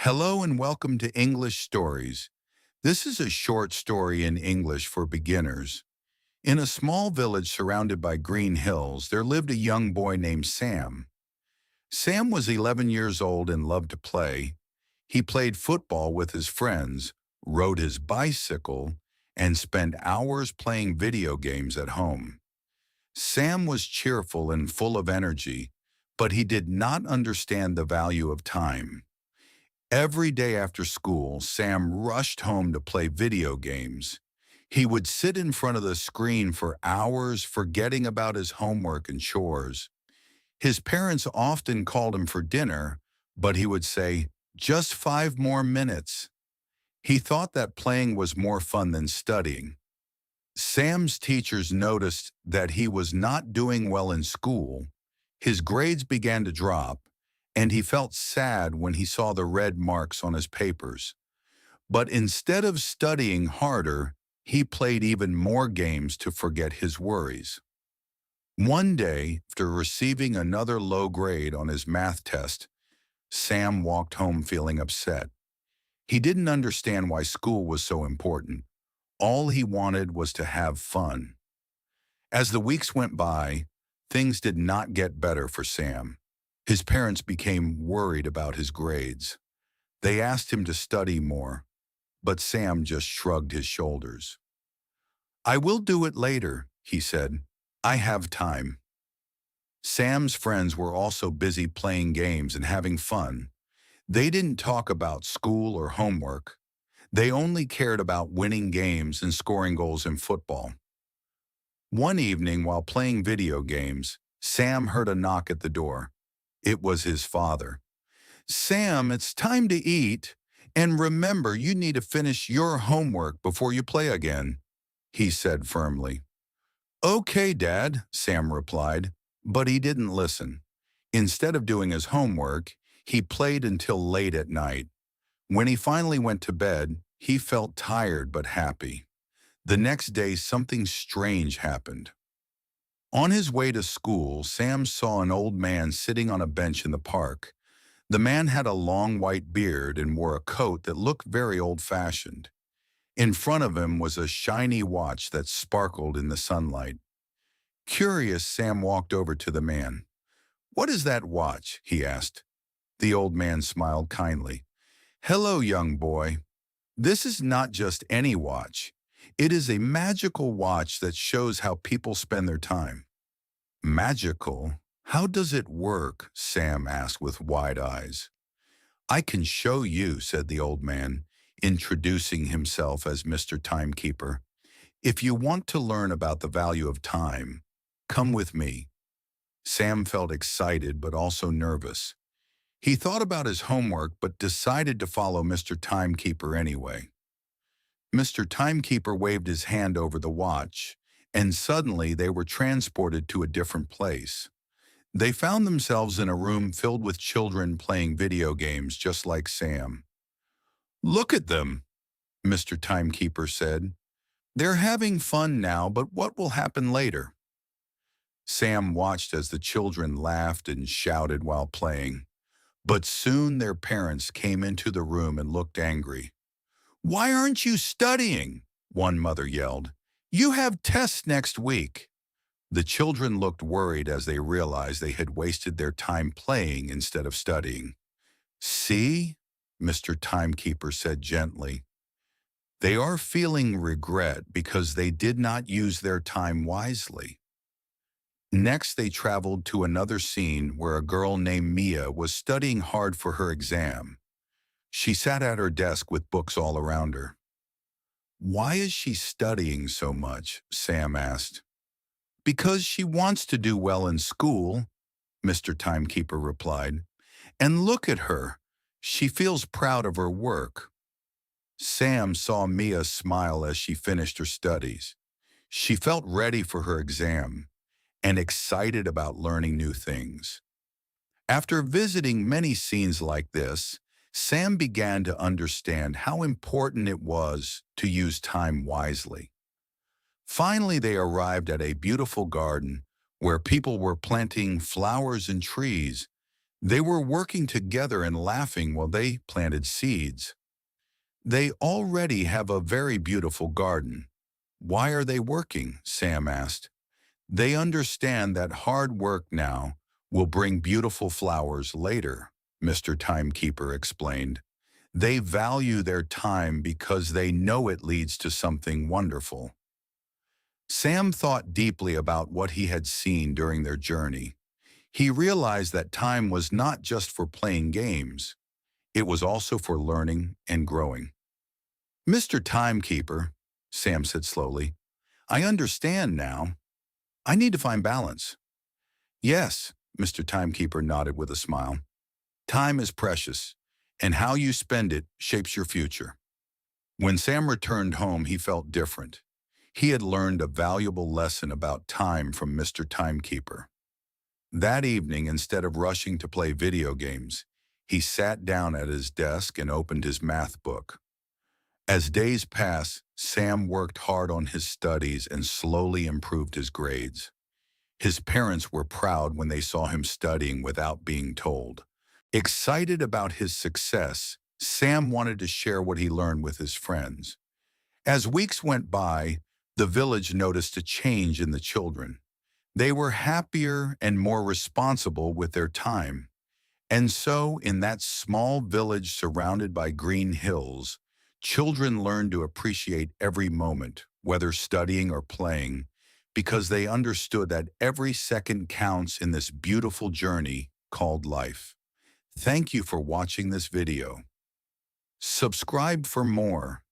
Hello and welcome to English Stories. This is a short story in English for beginners. In a small village surrounded by green hills, there lived a young boy named Sam. Sam was 11 years old and loved to play. He played football with his friends, rode his bicycle, and spent hours playing video games at home. Sam was cheerful and full of energy, but he did not understand the value of time. Every day after school, Sam rushed home to play video games. He would sit in front of the screen for hours, forgetting about his homework and chores. His parents often called him for dinner, but he would say, "Just 5 more minutes." He thought that playing was more fun than studying. Sam's teachers noticed that he was not doing well in school. His grades began to drop, and he felt sad when he saw the red marks on his papers. But instead of studying harder, he played even more games to forget his worries. One day, after receiving another low grade on his math test, Sam walked home feeling upset. He didn't understand why school was so important. All he wanted was to have fun. As the weeks went by, things did not get better for Sam. His parents became worried about his grades. They asked him to study more, but Sam just shrugged his shoulders. "I will do it later," he said. "I have time." Sam's friends were also busy playing games and having fun. They didn't talk about school or homework. They only cared about winning games and scoring goals in football. One evening, while playing video games, Sam heard a knock at the door. It was his father. "Sam, it's time to eat. And remember, you need to finish your homework before you play again," he said firmly. "Okay, Dad," Sam replied, but he didn't listen. Instead of doing his homework, he played until late at night. When he finally went to bed, he felt tired but happy. The next day, something strange happened. On his way to school, Sam saw an old man sitting on a bench in the park. The man had a long white beard and wore a coat that looked very old-fashioned. In front of him was a shiny watch that sparkled in the sunlight. Curious, Sam walked over to the man. "What is that watch?" he asked. The old man smiled kindly. "Hello, young boy. This is not just any watch. It is a magical watch that shows how people spend their time." "Magical? How does it work?" Sam asked with wide eyes. "I can show you," said the old man, introducing himself as Mr. Timekeeper. "If you want to learn about the value of time, come with me." Sam felt excited but also nervous. He thought about his homework but decided to follow Mr. Timekeeper anyway. Mr. Timekeeper waved his hand over the watch, and suddenly they were transported to a different place. They found themselves in a room filled with children playing video games just like Sam. "Look at them," Mr. Timekeeper said. "They're having fun now, but what will happen later?" Sam watched as the children laughed and shouted while playing. But soon their parents came into the room and looked angry. "Why aren't you studying?" one mother yelled. "You have tests next week." The children looked worried as they realized they had wasted their time playing instead of studying. "See?" Mr. Timekeeper said gently. "They are feeling regret because they did not use their time wisely." Next, they traveled to another scene where a girl named Mia was studying hard for her exam. She sat at her desk with books all around her. "Why is she studying so much?" Sam asked. "Because she wants to do well in school," Mr. Timekeeper replied. "And look at her. She feels proud of her work." Sam saw Mia smile as she finished her studies. She felt ready for her exam and excited about learning new things. After visiting many scenes like this, Sam began to understand how important it was to use time wisely. Finally, they arrived at a beautiful garden where people were planting flowers and trees. They were working together and laughing while they planted seeds. They already have a very beautiful garden. Why are they working? Sam asked. They understand that hard work now will bring beautiful flowers later, Mr. Timekeeper explained. They value their time because they know it leads to something wonderful. Sam thought deeply about what he had seen during their journey. He realized that time was not just for playing games. It was also for learning and growing. Mr. Timekeeper, Sam said slowly, I understand now. I need to find balance. Yes, Mr. Timekeeper nodded with a smile. Time is precious, and how you spend it shapes your future. When Sam returned home, he felt different. He had learned a valuable lesson about time from Mr. Timekeeper. That evening, instead of rushing to play video games, he sat down at his desk and opened his math book. As days passed, Sam worked hard on his studies and slowly improved his grades. His parents were proud when they saw him studying without being told. Excited about his success, Sam wanted to share what he learned with his friends. As weeks went by, the village noticed a change in the children. They were happier and more responsible with their time. And so, in that small village surrounded by green hills, children learned to appreciate every moment, whether studying or playing, because they understood that every second counts in this beautiful journey called life. Thank you for watching this video. Subscribe for more.